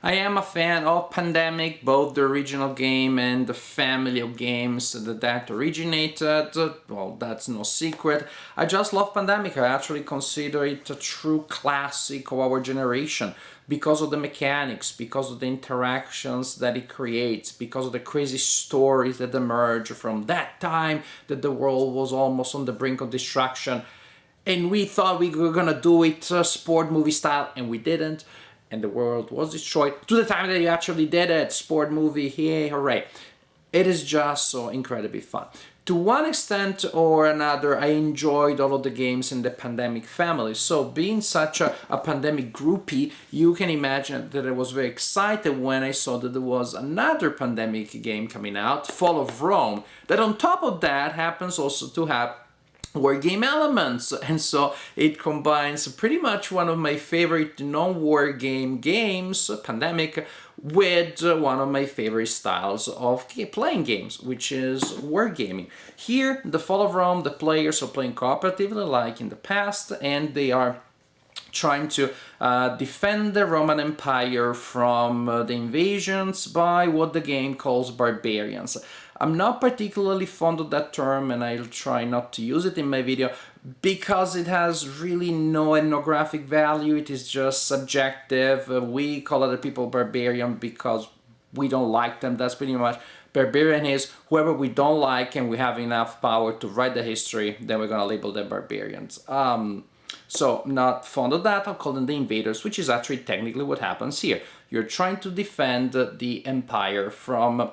I am a fan of Pandemic, both the original game and the family of games that originated. Well, that's no secret. I just love Pandemic. I actually consider it a true classic of our generation because of the mechanics, because of the interactions that it creates, because of the crazy stories that emerge from that time that the world was almost on the brink of destruction. And we thought we were gonna do it sport movie style, and we didn't. And the world was destroyed to the time that you actually did it. Sport movie, yay, hooray. It is just so incredibly fun. To one extent or another, I enjoyed all of the games in the Pandemic family. So being such a Pandemic groupie, you can imagine that I was very excited when I saw that there was another Pandemic game coming out, Fall of Rome, that on top of that happens also to have war game elements, and so it combines pretty much one of my favorite non-war games, Pandemic, with one of my favorite styles of playing games, which is wargaming. Here, the Fall of Rome, the players are playing cooperatively like in the past, and they are trying to defend the Roman Empire from the invasions by what the game calls barbarians. I'm not particularly fond of that term, and I'll try not to use it in my video because it has really no ethnographic value. It is just subjective. We call other people barbarian because we don't like them. That's pretty much. Barbarian is whoever we don't like and we have enough power to write the history, then we're gonna label them barbarians. So not fond of that. I'll call them the invaders, which is actually technically what happens here. You're trying to defend the empire from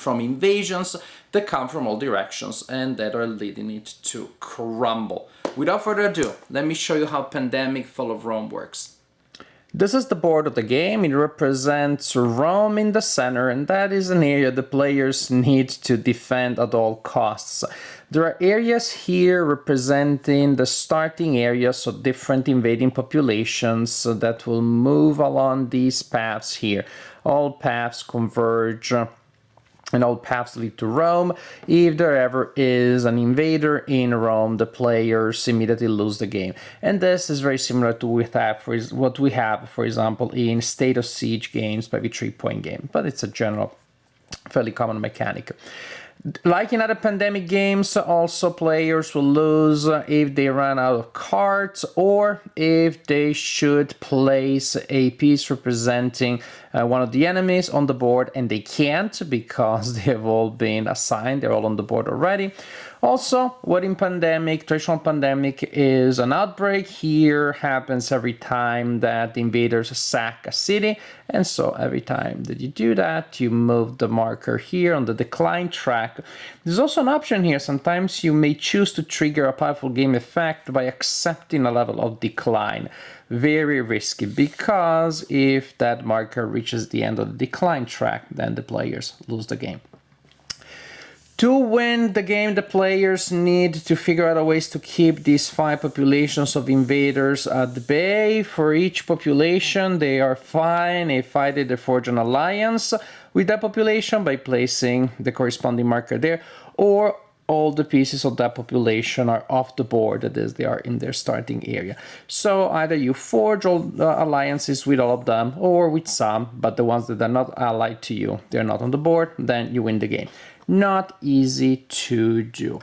invasions that come from all directions and that are leading it to crumble. Without further ado, let me show you how Pandemic Fall of Rome works. This is the board of the game. It represents Rome in the center, and that is an area the players need to defend at all costs. There are areas here representing the starting areas of different invading populations that will move along these paths here. All paths converge and all paths lead to Rome. If there ever is an invader in Rome, the players immediately lose the game. And this is very similar to what we have, for example, in State of Siege games, maybe 3-point game, but it's a general, fairly common mechanic. Like in other Pandemic games, also players will lose if they run out of cards or if they should place a piece representing one of the enemies on the board, and they can't because they have all been assigned, they're all on the board already. Also, what in traditional Pandemic is an outbreak, here happens every time that the invaders sack a city, and so every time that you do that, you move the marker here on the decline track. There's also an option here. Sometimes you may choose to trigger a powerful game effect by accepting a level of decline. Very risky, because if that marker reaches the end of the decline track, then the players lose the game. To win the game, the players need to figure out ways to keep these 5 populations of invaders at bay. For each population, they are fine if either they forge an alliance with that population by placing the corresponding marker there, or all the pieces of that population are off the board, that is, they are in their starting area. So either you forge all alliances with all of them, or with some, but the ones that are not allied to you, they're not on the board, then you win the game. Not easy to do.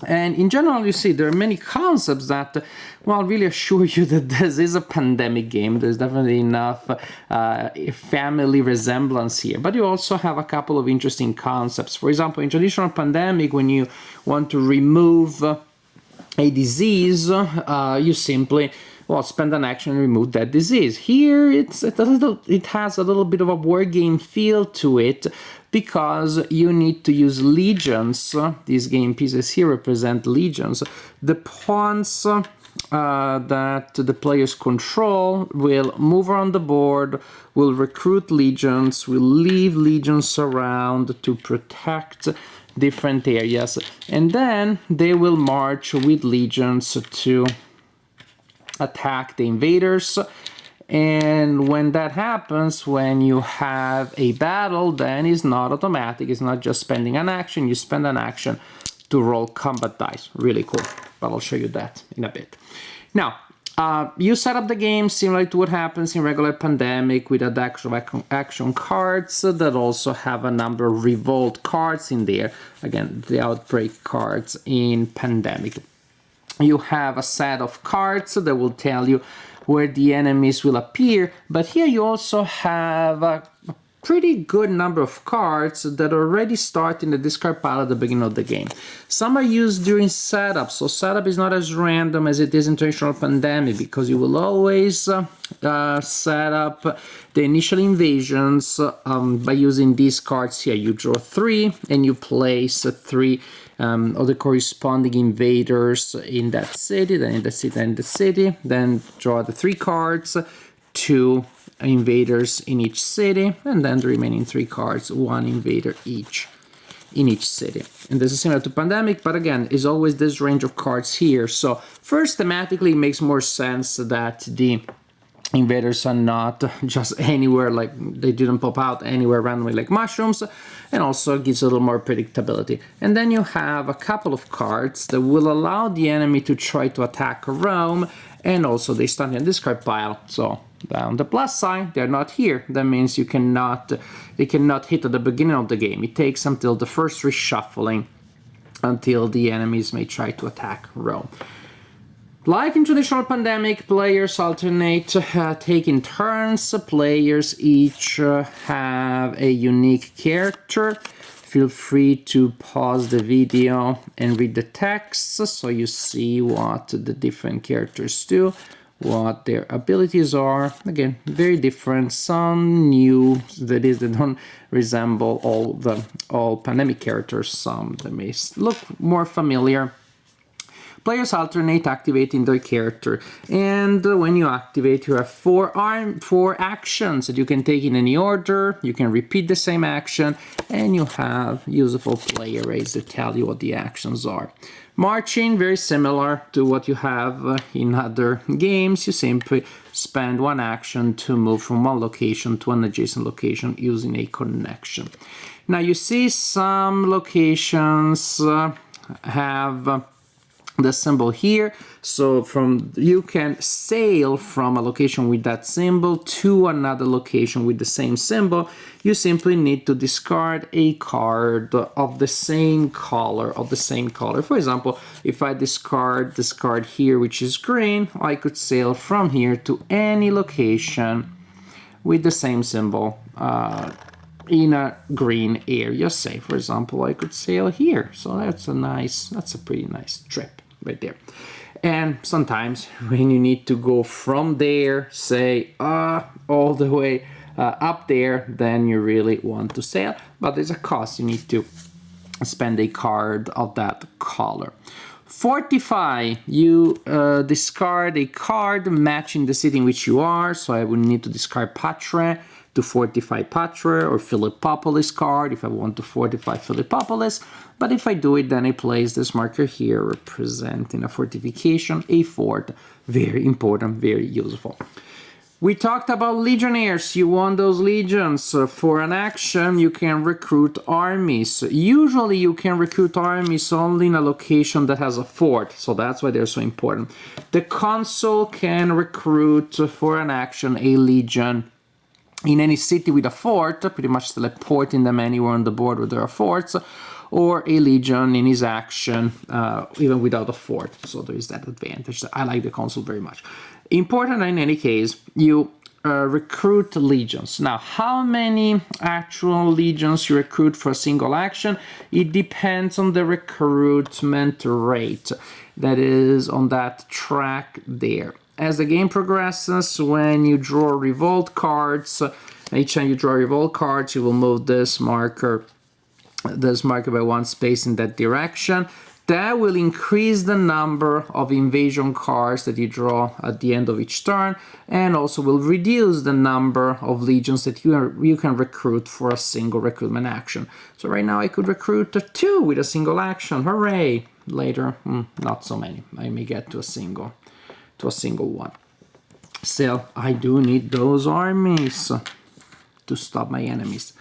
And in general, you see, there are many concepts that, well, really assure you that this is a Pandemic game. There's definitely enough family resemblance here. But you also have a couple of interesting concepts. For example, in traditional Pandemic, when you want to remove a disease, you simply spend an action and remove that disease. Here, it has a little bit of a war game feel to it, because you need to use legions. These game pieces here represent legions. The pawns that the players control will move around the board, will recruit legions, will leave legions around to protect different areas, and then they will march with legions to attack the invaders. And when that happens, when you have a battle, then it's not automatic. It's not just spending an action. You spend an action to roll combat dice. Really cool. But I'll show you that in a bit. Now, You set up the game similar to what happens in regular Pandemic with a deck of action cards that also have a number of revolt cards in there. Again, the outbreak cards in Pandemic. You have a set of cards that will tell you where the enemies will appear, but here you also have a pretty good number of cards that already start in the discard pile at the beginning of the game. Some are used during setup, so setup is not as random as it is in traditional Pandemic, because you will always set up the initial invasions by using these cards here. You draw 3 and you place 3 of the corresponding invaders in that city, then in the city, then in the city, then draw the 3 cards, 2 invaders in each city, and then the remaining 3 cards, 1 invader each in each city. And this is similar to Pandemic, but again, is always this range of cards here. So first, thematically, it makes more sense that the invaders are not just anywhere, like they didn't pop out anywhere randomly like mushrooms, and also gives a little more predictability. And then you have a couple of cards that will allow the enemy to try to attack Rome, and also they start in a discard pile. So on the plus side, they're not here. That means they cannot hit at the beginning of the game. It takes until the first reshuffling until the enemies may try to attack Rome. Like in traditional Pandemic, players alternate taking turns. Players each have a unique character. Feel free to pause the video and read the text so you see what the different characters do, what their abilities are. Again, very different, some new, that is, they don't resemble all Pandemic characters, some that may look more familiar. Players alternate activating their character, and when you activate, you have 4 actions that you can take in any order. You can repeat the same action, and you have useful play arrays that tell you what the actions are. Marching, very similar to what you have in other games. You simply spend 1 action to move from one location to an adjacent location using a connection. Now you see some locations have the symbol here, so you can sail from a location with that symbol to another location with the same symbol. You simply need to discard a card of the same color, For example, if I discard this card here, which is green, I could sail from here to any location with the same symbol in a green area. Say, for example, I could sail here. So that's a pretty nice trip right there. And sometimes when you need to go from there, say all the way up there, then you really want to sail, but there's a cost. You need to spend a card of that color. Fortify, you discard a card matching the city in which you are. So I would need to discard Patre to fortify Patre, or Philippopolis card if I want to fortify Philippopolis. But if I do it, then I place this marker here representing a fortification, a fort. Very important, very useful. We talked about legionnaires. You want those legions. For an action, you can recruit armies. Usually you can recruit armies only in a location that has a fort, so that's why they're so important. The consul can recruit for an action a legion in any city with a fort, pretty much teleporting them anywhere on the board where there are forts, or a legion in his action, even without a fort. So there is that advantage. I like the consul very much. Important in any case, you recruit legions. Now, how many actual legions you recruit for a single action? It depends on the recruitment rate that is on that track there. As the game progresses, when you draw revolt cards, each time you draw revolt cards, you will move this marker by 1 space in that direction. That will increase the number of invasion cards that you draw at the end of each turn, and also will reduce the number of legions that you can recruit for a single recruitment action. So right now I could recruit 2 with a single action. Hooray! Later, not so many. I may get to a single one. Still, I do need those armies to stop my enemies.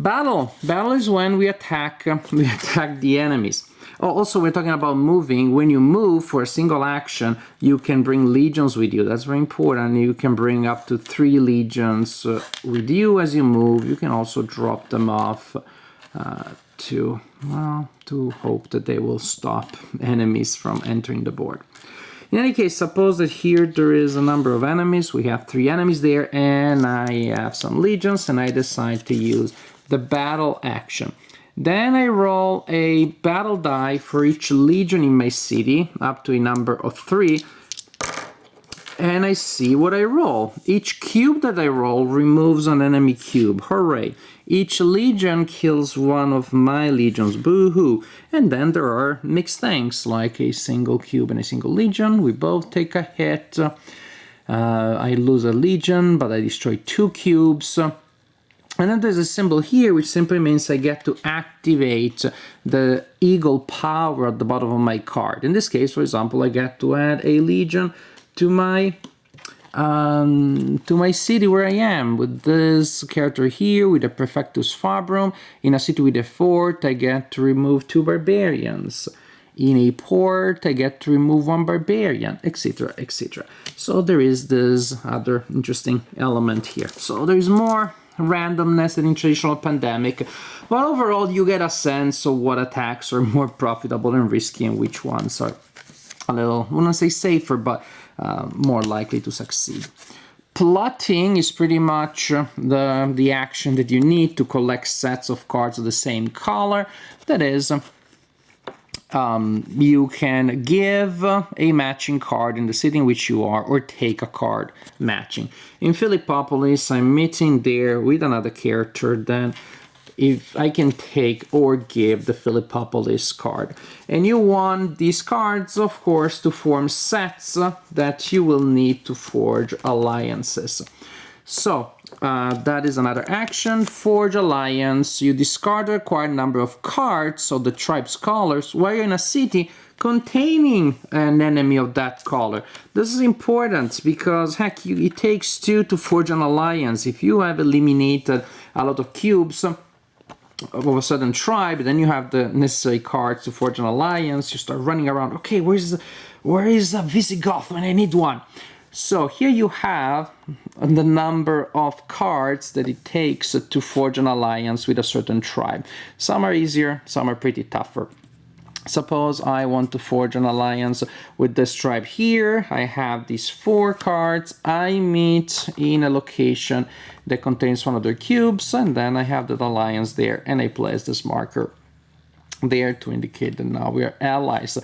Battle. Battle is when we attack the enemies. Also, we're talking about moving. When you move for a single action, you can bring legions with you. That's very important. You can bring up to 3 legions with you as you move. You can also drop them off to hope that they will stop enemies from entering the board. In any case, suppose that here there is a number of enemies. We have 3 enemies there, and I have some legions, and I decide to use the battle action. Then I roll a battle die for each legion in my city, up to a number of 3, and I see what I roll. Each cube that I roll removes an enemy cube. Hooray! Each legion kills one of my legions. Boo-hoo! And then there are mixed things, like a single cube and a single legion. We both take a hit. I lose a legion, but I destroy 2 cubes. And then there's a symbol here, which simply means I get to activate the eagle power at the bottom of my card. In this case, for example, I get to add a legion to my city where I am. With this character here, with a Prefectus Fabrum, in a city with a fort, I get to remove 2 barbarians. In a port, I get to remove 1 barbarian, etc., etc. So there is this other interesting element here. So there is more randomness than in traditional Pandemic, but overall you get a sense of what attacks are more profitable and risky and which ones are a little, I wouldn't say safer, but more likely to succeed. Plotting is pretty much the action that you need to collect sets of cards of the same color. That is, you can give a matching card in the city in which you are, or take a card matching. In Philippopolis, I'm meeting there with another character, then if I can take or give the Philippopolis card. And you want these cards, of course, to form sets that you will need to forge alliances. So, that is another action. Forge alliance. You discard the required number of cards of the tribe's colors while you're in a city containing an enemy of that color. This is important because, heck, it takes 2 to forge an alliance. If you have eliminated a lot of cubes of a certain tribe, then you have the necessary cards to forge an alliance. You start running around. Okay, where is a Visigoth when I need one? So here you have the number of cards that it takes to forge an alliance with a certain tribe. Some are easier, some are pretty tougher. Suppose I want to forge an alliance with this tribe here. I have these 4 cards. I meet in a location that contains one of their cubes, and then I have that alliance there, and I place this marker there to indicate that now we are allies.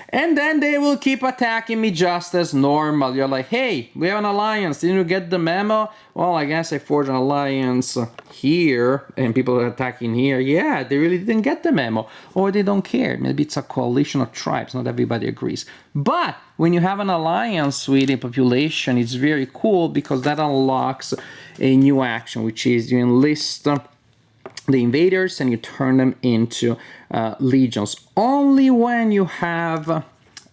And then they will keep attacking me just as normal. You're like, hey, we have an alliance. Didn't you get the memo? Well, I guess I forged an alliance here, and people are attacking here. Yeah, they really didn't get the memo. Or they don't care. Maybe it's a coalition of tribes. Not everybody agrees. But when you have an alliance with a population, it's very cool because that unlocks a new action, which is you enlist the invaders and you turn them into legions. Only when you have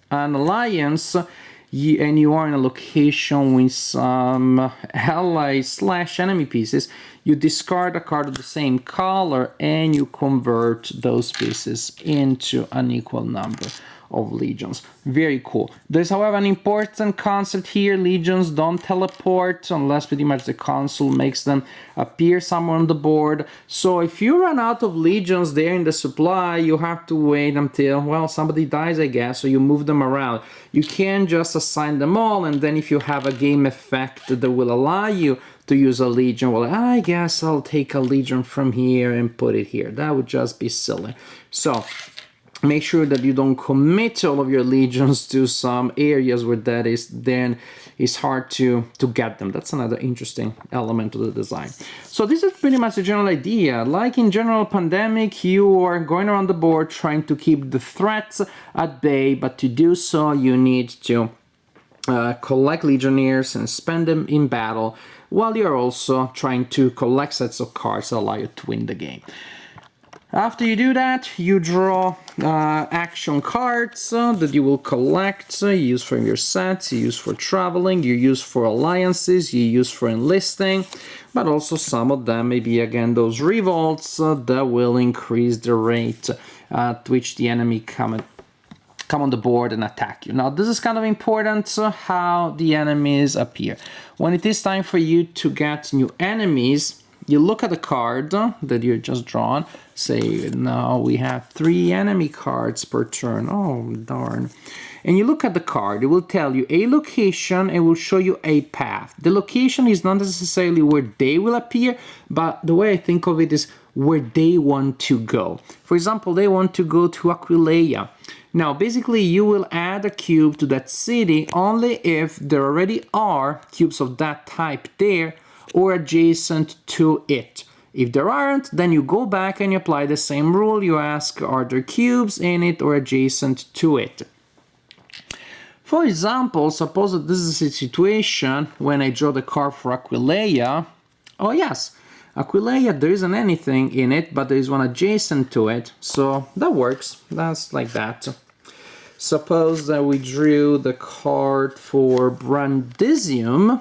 an alliance and you are in a location with some allies/enemy pieces, you discard a card of the same color and you convert those pieces into an equal number of legions. Very cool. There's, however, an important concept here. Legions don't teleport unless pretty much the console makes them appear somewhere on the board. So if you run out of legions there in the supply, you have to wait until, well, somebody dies, I guess, so you move them around. You can't just assign them all, and then if you have a game effect that will allow you to use a legion, well, I guess I'll take a legion from here and put it here. That would just be silly. So make sure that you don't commit all of your legions to some areas where that is then it's hard to get them. That's another interesting element of the design. So this is pretty much the general idea. Like in general Pandemic, you are going around the board trying to keep the threats at bay, but to do so you need to collect legionnaires and spend them in battle, while you're also trying to collect sets of cards that allow you to win the game. After you do that, you draw action cards that you will collect, you use for your sets, you use for traveling, you use for alliances, you use for enlisting, but also some of them may be again those revolts that will increase the rate at which the enemy come on the board and attack you. Now this is kind of important, how the enemies appear. When it is time for you to get new enemies, you look at the card that you just drawn, say now we have 3 enemy cards per turn, oh darn. And you look at the card, it will tell you a location, it will show you a path. The location is not necessarily where they will appear, but the way I think of it is where they want to go. For example, they want to go to Aquileia. Now, basically, you will add a cube to that city only if there already are cubes of that type there or adjacent to it. If there aren't, then you go back and you apply the same rule. You ask, are there cubes in it or adjacent to it? For example, suppose that this is a situation when I draw the card for Aquileia. Oh yes, Aquileia, there isn't anything in it, but there is one adjacent to it. So that works. That's like that. Suppose that we drew the card for Brandisium,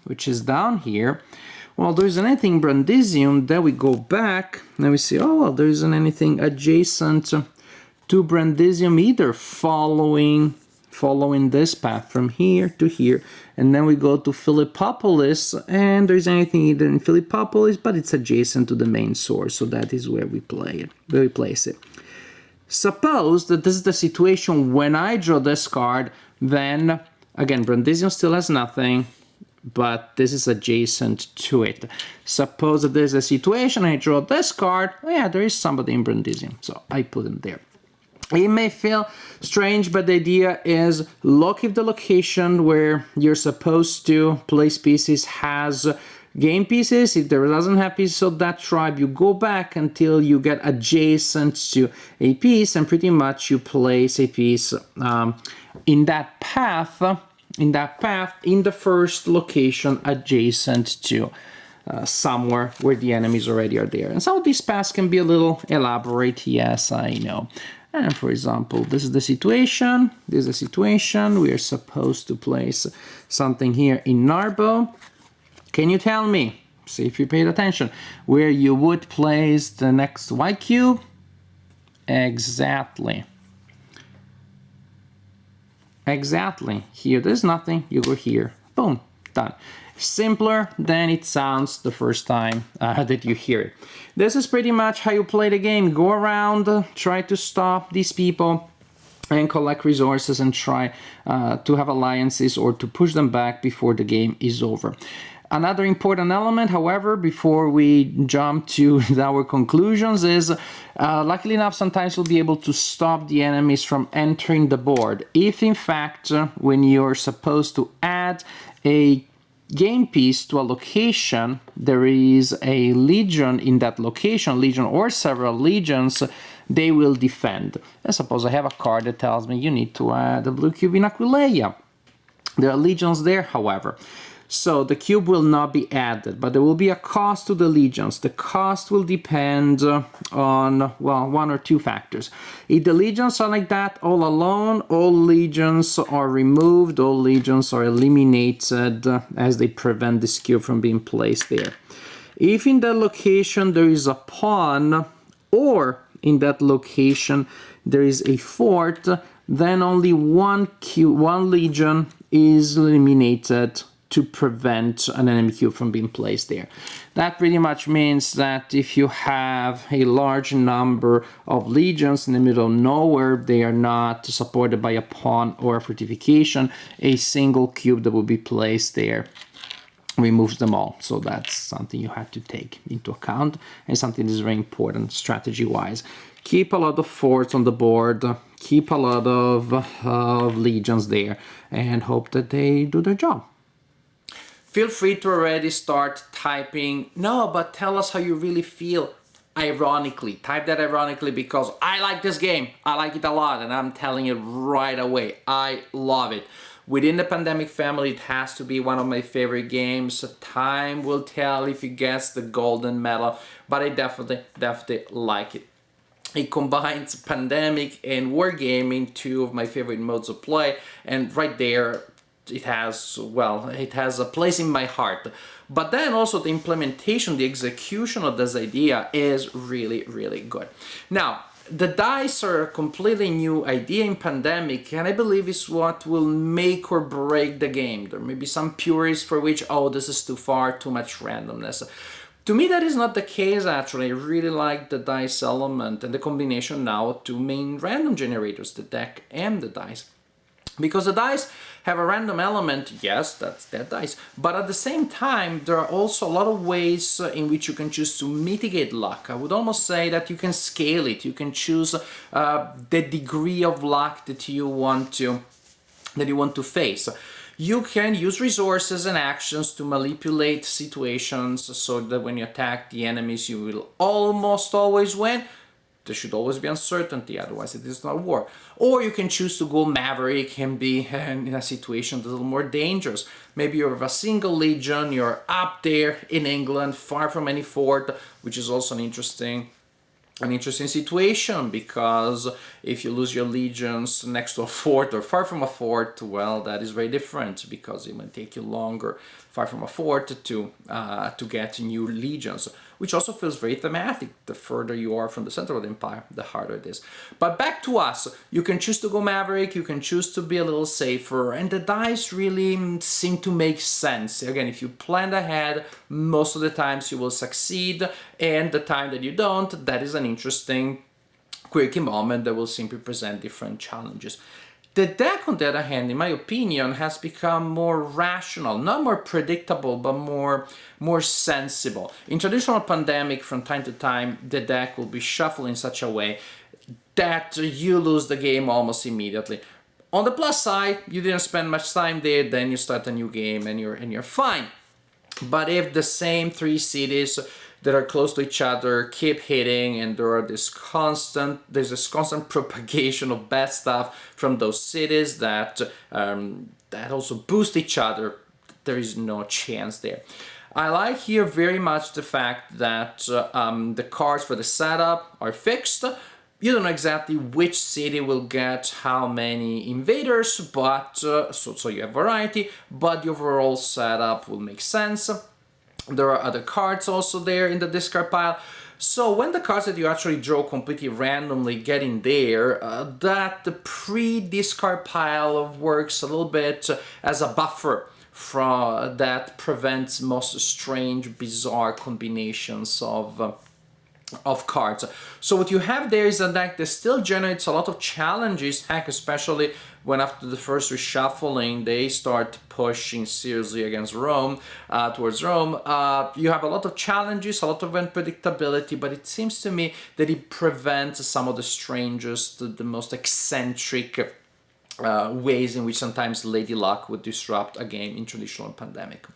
which is down here. Well, there isn't anything Brandisium, then we go back and we see, oh, well, there isn't anything adjacent to Brandisium either, following this path from here to here. And then we go to Philippopolis, and there isn't anything either in Philippopolis, but it's adjacent to the main source, so that is where we place it. Suppose that this is the situation when I draw this card, then, again, Brandisium still has nothing, but this is adjacent to it. Suppose that there's a situation, I draw this card, oh yeah, there is somebody in Brandisium, so I put him there. It may feel strange, but the idea is look if the location where you're supposed to place pieces has game pieces. If there doesn't have pieces of that tribe, you go back until you get adjacent to a piece, and pretty much you place a piece in that path, in the first location adjacent to somewhere where the enemies already are there. And some of these paths can be a little elaborate, yes, I know. And for example, this is the situation. This is a situation. We are supposed to place something here in Narbo. Can you tell me, see if you paid attention, where you would place the next white cube? Exactly. Exactly. Here, there's nothing. You go here. Boom. Done. Simpler than it sounds the first time that you hear it. This is pretty much how you play the game. Go around, try to stop these people and collect resources and try to have alliances or to push them back before the game is over. Another important element, however, before we jump to our conclusions is, luckily enough, sometimes you'll be able to stop the enemies from entering the board. If, in fact, when you're supposed to add a game piece to a location, there is a legion in that location, legion or several legions, they will defend. And suppose I have a card that tells me you need to add a blue cube in Aquileia. There are legions there, however. So the cube will not be added, but there will be a cost to the legions. The cost will depend on, well, one or two factors. If the legions are like that all alone, all legions are removed, all legions are eliminated as they prevent this cube from being placed there. If in that location there is a pawn, or in that location there is a fort, then only one legion is eliminated to prevent an enemy cube from being placed there. That pretty much means that if you have a large number of legions in the middle of nowhere, they are not supported by a pawn or a fortification, a single cube that will be placed there removes them all. So that's something you have to take into account, and something that is very important strategy-wise. Keep a lot of forts on the board, keep a lot of legions there, and hope that they do their job. Feel free to already start typing, no, but tell us how you really feel ironically. Type that ironically because I like this game. I like it a lot, and I'm telling it right away. I love it. Within the Pandemic family, it has to be one of my favorite games. Time will tell if it gets the golden medal, but I definitely like it. It combines Pandemic and Wargaming, two of my favorite modes of play, and right there it has, well, it has a place in my heart. But then also the implementation, the execution of this idea is really good. Now, the dice are a completely new idea in Pandemic, and I believe is what will make or break the game. There may be some purists for which, oh, this is too far, too much randomness. To me, that is not the case, actually. I really like the dice element and the combination now of two main random generators, the deck and the dice. Because the dice have a random element, yes, that's their dice, but at the same time, there are also a lot of ways in which you can choose to mitigate luck. I would almost say that you can scale it. You can choose the degree of luck that you want to face. You can use resources and actions to manipulate situations so that when you attack the enemies, you will almost always win. There should always be uncertainty, otherwise it is not war. Or you can choose to go Maverick and be in a situation that's a little more dangerous. Maybe you have a single legion, you're up there in England, far from any fort, which is also an interesting situation, because if you lose your legions next to a fort or far from a fort, well, that is very different, because it might take you longer far from a fort to get new legions, which also feels very thematic. The further you are from the center of the empire, the harder it is. But back to us, you can choose to go Maverick, you can choose to be a little safer, and the dice really seem to make sense. Again, if you plan ahead, most of the times you will succeed, and the time that you don't, that is an interesting quirky moment that will simply present different challenges. The deck, on the other hand, in my opinion, has become more rational, not more predictable, but more sensible. In traditional Pandemic, from time to time, the deck will be shuffled in such a way that you lose the game almost immediately. On the plus side, you didn't spend much time there, then you start a new game and you're fine. But if the same three cities that are close to each other keep hitting, and there's this constant propagation of bad stuff from those cities that also boost each other, there is no chance there. I like here very much the fact that the cards for the setup are fixed. You don't know exactly which city will get how many invaders, but so you have variety, but the overall setup will make sense. There are other cards also there in the discard pile. So when the cards that you actually draw completely randomly get in there, that the pre-discard pile works a little bit as a buffer that prevents most strange, bizarre combinations of cards. So what you have there is a deck that still generates a lot of challenges, heck, especially when after the first reshuffling they start pushing seriously against Rome, towards Rome. You have a lot of challenges, a lot of unpredictability, but it seems to me that it prevents some of the strangest, the most eccentric ways in which sometimes Lady Luck would disrupt a game in traditional Pandemic.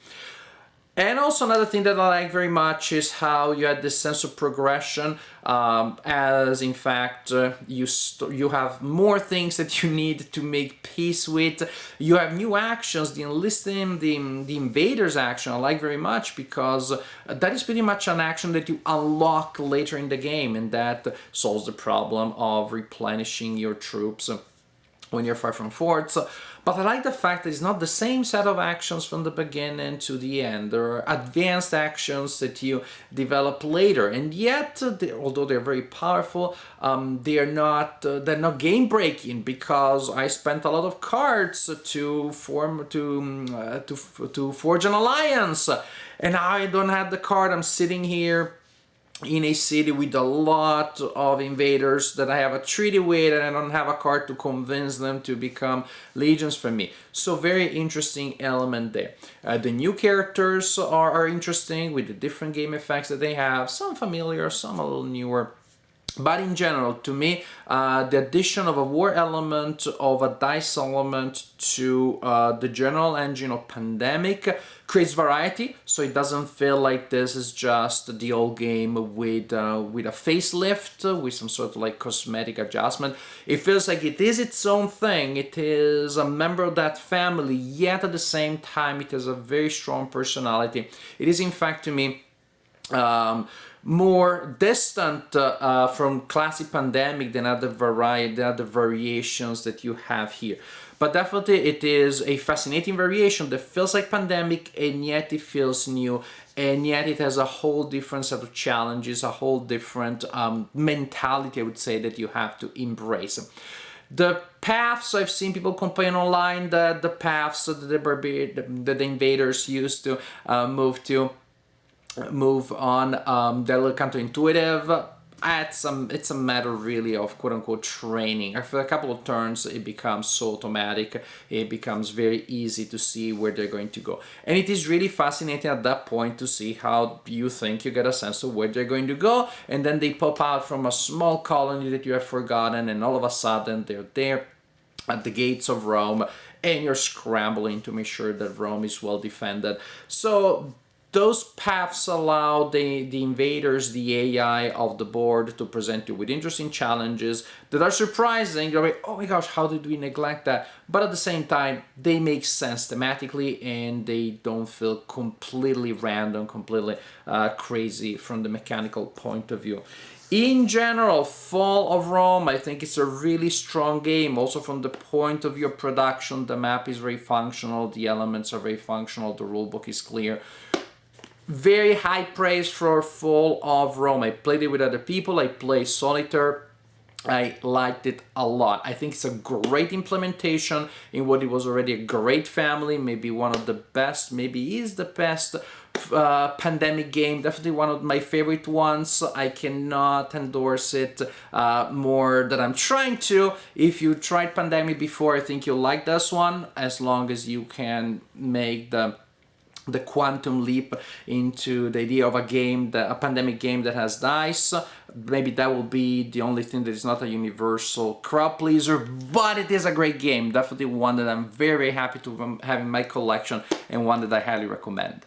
And also another thing that I like very much is how you had this sense of progression, as in fact you have more things that you need to make peace with. You have new actions, the enlisting, the invaders action I like very much, because that is pretty much an action that you unlock later in the game, and that solves the problem of replenishing your troops when you're far from forts. But I like the fact that it's not the same set of actions from the beginning to the end. There are advanced actions that you develop later, and yet, although they're very powerful, they're not game breaking, because I spent a lot of cards to forge an alliance, and I don't have the card. I'm sitting here in a city with a lot of invaders that I have a treaty with, and I don't have a card to convince them to become legions for me. So very interesting element there. The new characters are interesting with the different game effects that they have, some familiar, some a little newer. But in general, to me, the addition of a war element, of a dice element to the general engine of Pandemic creates variety, so it doesn't feel like this is just the old game with a facelift, with some sort of like cosmetic adjustment. It feels like it is its own thing. It is a member of that family, yet at the same time, it has a very strong personality. It is, in fact, to me, more distant from classic Pandemic than other variations that you have here. But definitely it is a fascinating variation that feels like Pandemic, and yet it feels new, and yet it has a whole different set of challenges, a whole different mentality, I would say, that you have to embrace. The paths, I've seen people complain online that the paths that the invaders used to move on, they're a little counterintuitive. It's a matter really of quote-unquote training. After a couple of turns, it becomes so automatic, it becomes very easy to see where they're going to go. And it is really fascinating at that point to see how you think you get a sense of where they're going to go, and then they pop out from a small colony that you have forgotten, and all of a sudden they're there at the gates of Rome, and you're scrambling to make sure that Rome is well defended. So those paths allow the invaders, the AI of the board, to present you with interesting challenges that are surprising. You're like, oh my gosh, how did we neglect that? But at the same time, they make sense thematically, and they don't feel completely random, completely crazy from the mechanical point of view. In general, Fall of Rome, I think it's a really strong game. Also from the point of view of production, the map is very functional, the elements are very functional, the rulebook is clear. Very high praise for Fall of Rome. I played it with other people, I play Solitaire. I liked it a lot. I think it's a great implementation in what it was already a great family, maybe one of the best, maybe is the best Pandemic game, definitely one of my favorite ones. I cannot endorse it more than I'm trying to. If you tried Pandemic before, I think you'll like this one, as long as you can make the quantum leap into the idea of a game, a Pandemic game that has dice. Maybe that will be the only thing that is not a universal crowd pleaser, but it is a great game. Definitely one that I'm very, very happy to have in my collection, and one that I highly recommend.